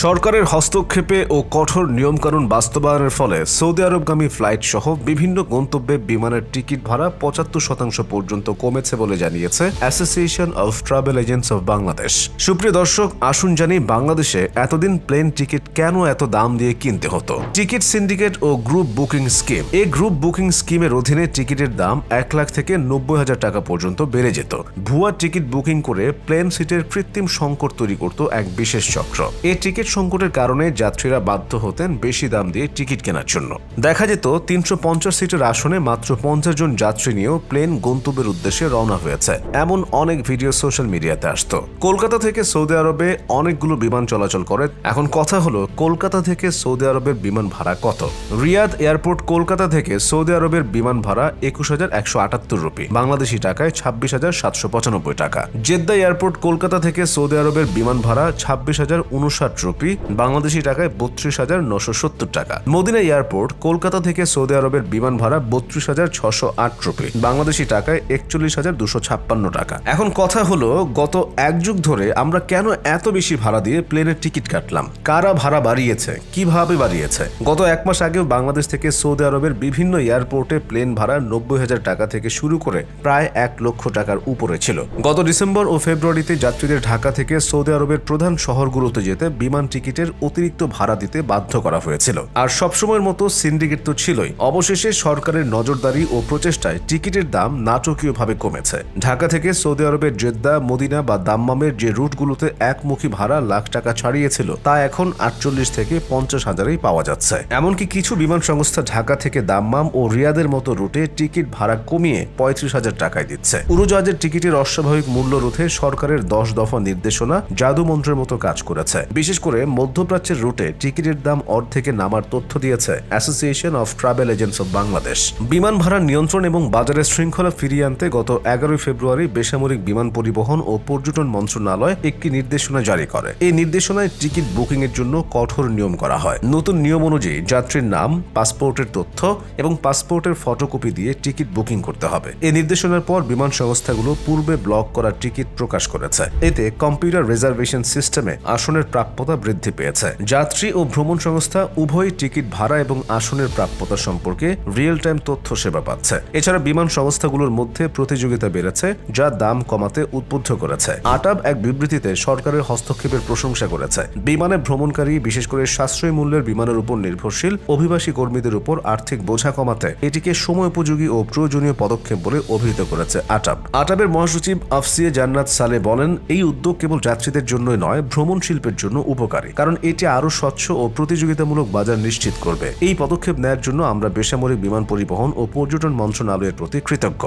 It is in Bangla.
সরকারের হস্তক্ষেপে ও কঠোর নিয়মকানুন বাস্তবায়নের ফলে সৌদি আরবগামী ফ্লাইট সহ বিভিন্ন গন্তব্যে বিমানের টিকিট ভাড়া ৭৫% পর্যন্ত কমেছে বলে জানিয়েছে association of travel agents of Bangladesh. সুপ্রিয় দর্শক, আসুন জানি বাংলাদেশে এতদিন প্লেন টিকিট কেন এত দাম দিয়ে কিনতে হতো। টিকিট সিন্ডিকেট ও গ্রুপ বুকিং স্কিম। এই গ্রুপ বুকিং স্কিমের অধীনে টিকিটের দাম ১ লাখ থেকে ৯০,০০০ টাকা পর্যন্ত বেড়ে যেত। ভুয়া টিকিট বুকিং করে প্লেন সিটের কৃত্রিম সংকট তৈরি করত এক বিশেষ চক্র। এই টিকিট সংকটের কারণে যাত্রীরা বাধ্য হতেন বেশি দাম দিয়ে টিকিট কেনার জন্য। দেখা যেত ৩৫০ সিটের আসনে মাত্র ৫০ জন যাত্রী নিয়েও প্লেন গন্তব্যের উদ্দেশ্যে রওনা হয়েছে, এমন অনেক ভিডিও সোশ্যাল মিডিয়াতে আসতো। কলকাতা থেকে সৌদি আরবে অনেকগুলো বিমান চলাচল করে। এখন কথা হলো, কলকাতা থেকে সৌদি আরবের বিমান ভাড়া কত? রিয়াদ এয়ারপোর্ট কলকাতা থেকে সৌদি আরবের বিমান ভাড়া ২১,১৭৮ রুপি, বাংলাদেশি টাকায় ২৬,৭৯৫ টাকা। জেদ্দা এয়ারপোর্ট কলকাতা থেকে সৌদি আরবের বিমান ভাড়া ২৬,০৫৯ রুপি, বাংলাদেশি টাকায় ৩২,৯৭০ টাকা। মদিনা এয়ারপোর্ট কলকাতা থেকে সৌদি আরবের বিমান ভাড়া ৩২,৬০৮ রুপি, বাংলাদেশি টাকায় ৪১,২৫৬ টাকা। এখন কথা হলো, গত এক যুগ ধরে আমরা কেন এত বেশি ভাড়া দিয়ে প্লেনের টিকিট কাটলাম? কারা ভাড়া বাড়িয়েছে, কিভাবে বাড়িয়েছে? গত এক মাস আগেও বাংলাদেশ থেকে সৌদি আরবের বিভিন্ন এয়ারপোর্টে প্লেন ভাড়া ৯০,০০০ টাকা থেকে শুরু করে প্রায় ১ লক্ষ টাকার উপরে ছিল। গত ডিসেম্বর ও ফেব্রুয়ারিতে যাত্রীদের ঢাকা থেকে সৌদি আরবের প্রধান শহরগুলোতে যেতে বিমান টিকিটের অতিরিক্ত ভাড়া দিতে বাধ্য করা হয়েছিল। আর সবসময়ের মতো সিন্ডিকেট তো ছিলই। অবশেষে সরকারের নজরদারি ও প্রচেষ্টায় টিকিটের দাম নাটকীয়ভাবে কমেছে। ঢাকা থেকে সৌদি আরবের জেদ্দা, মদিনা বা দাম্মামের যে রুটগুলোতে একমুখী ভাড়া লাখ টাকা ছাড়িয়েছিল, তা এখন ৪৮ থেকে ৫০ হাজারেই পাওয়া যাচ্ছে। এমনকি কিছু বিমান সংস্থা ঢাকা থেকে দাম্মাম ও রিয়াদের মতো রুটে টিকিট ভাড়া কমিয়ে ৩৫,০০০ টাকায় দিচ্ছে। উড়োজাহাজের টিকিটের অস্বাভাবিক মূল্য রোধে সরকারের ১০ দফা নির্দেশনা জাদুমন্ত্রের মতো কাজ করেছে। বিশেষ করে মধ্যপ্রাচ্যের রুটে টিকিটের দাম অর্ধেকে নামার তথ্য দিয়েছে association of travel agents of Bangladesh. বিমান ভাড়া নিয়ন্ত্রণ এবং বাজারের শৃঙ্খলা ফিরিয়ে আনতে গত ১১ ফেব্রুয়ারি বেসামরিক বিমান পরিবহন ও পর্যটন মন্ত্রণালয় একটি নির্দেশনা জারি করে। এই নির্দেশনায় টিকিট বুকিং এর জন্য কঠোর নিয়ম করা হয়। নতুন নিয়ম অনুযায়ী যাত্রীর নাম, পাসপোর্টের তথ্য এবং পাসপোর্টের ফটোকপি দিয়ে টিকিট বুকিং করতে হবে। এই নির্দেশনার পর বিমান সংস্থাগুলো পূর্বে ব্লক করা টিকিট প্রকাশ করেছে। এতে কম্পিউটার রিজার্ভেশন সিস্টেমে আসনের প্রাপ্যতা বৃদ্ধি পেয়েছে। যাত্রী ও ভ্রমণ সংস্থা উভয় টিকিট ভাড়া এবং আসনের প্রাপ্যতা সম্পর্কে রিয়েল টাইম তথ্য সেবা পাচ্ছে। এছাড়া বিমান সংস্থাগুলোর মধ্যে প্রতিযোগিতা বেড়েছে, যা দাম কমাতে উদ্বুদ্ধ করেছে। আটাব এক বিবৃতিতে সরকারের হস্তক্ষেপের প্রশংসা করেছে। বিমানে ভ্রমণকারী, বিশেষ করে সাশ্রয়ী মূল্যের বিমানের উপর নির্ভরশীল অভিবাসী কর্মীদের উপর আর্থিক বোঝা কমাতে এটিকে সময়োপযোগী ও প্রয়োজনীয় পদক্ষেপ বলে অভিহিত করেছে আটাব। আটাবের মহাসচিব আফসিয়ে জান্নাত সালে বলেন, এই উদ্যোগ কেবল যাত্রীদের জন্যই নয়, ভ্রমণ শিল্পের জন্য উপকারী, কারণ এটি আরো স্বচ্ছ ও প্রতিযোগিতামূলক বাজার নিশ্চিত করবে। এই পদক্ষেপ নেওয়ার জন্য আমরা বেসামরিক বিমান পরিবহন ও পর্যটন মন্ত্রণালয়ের প্রতি কৃতজ্ঞ।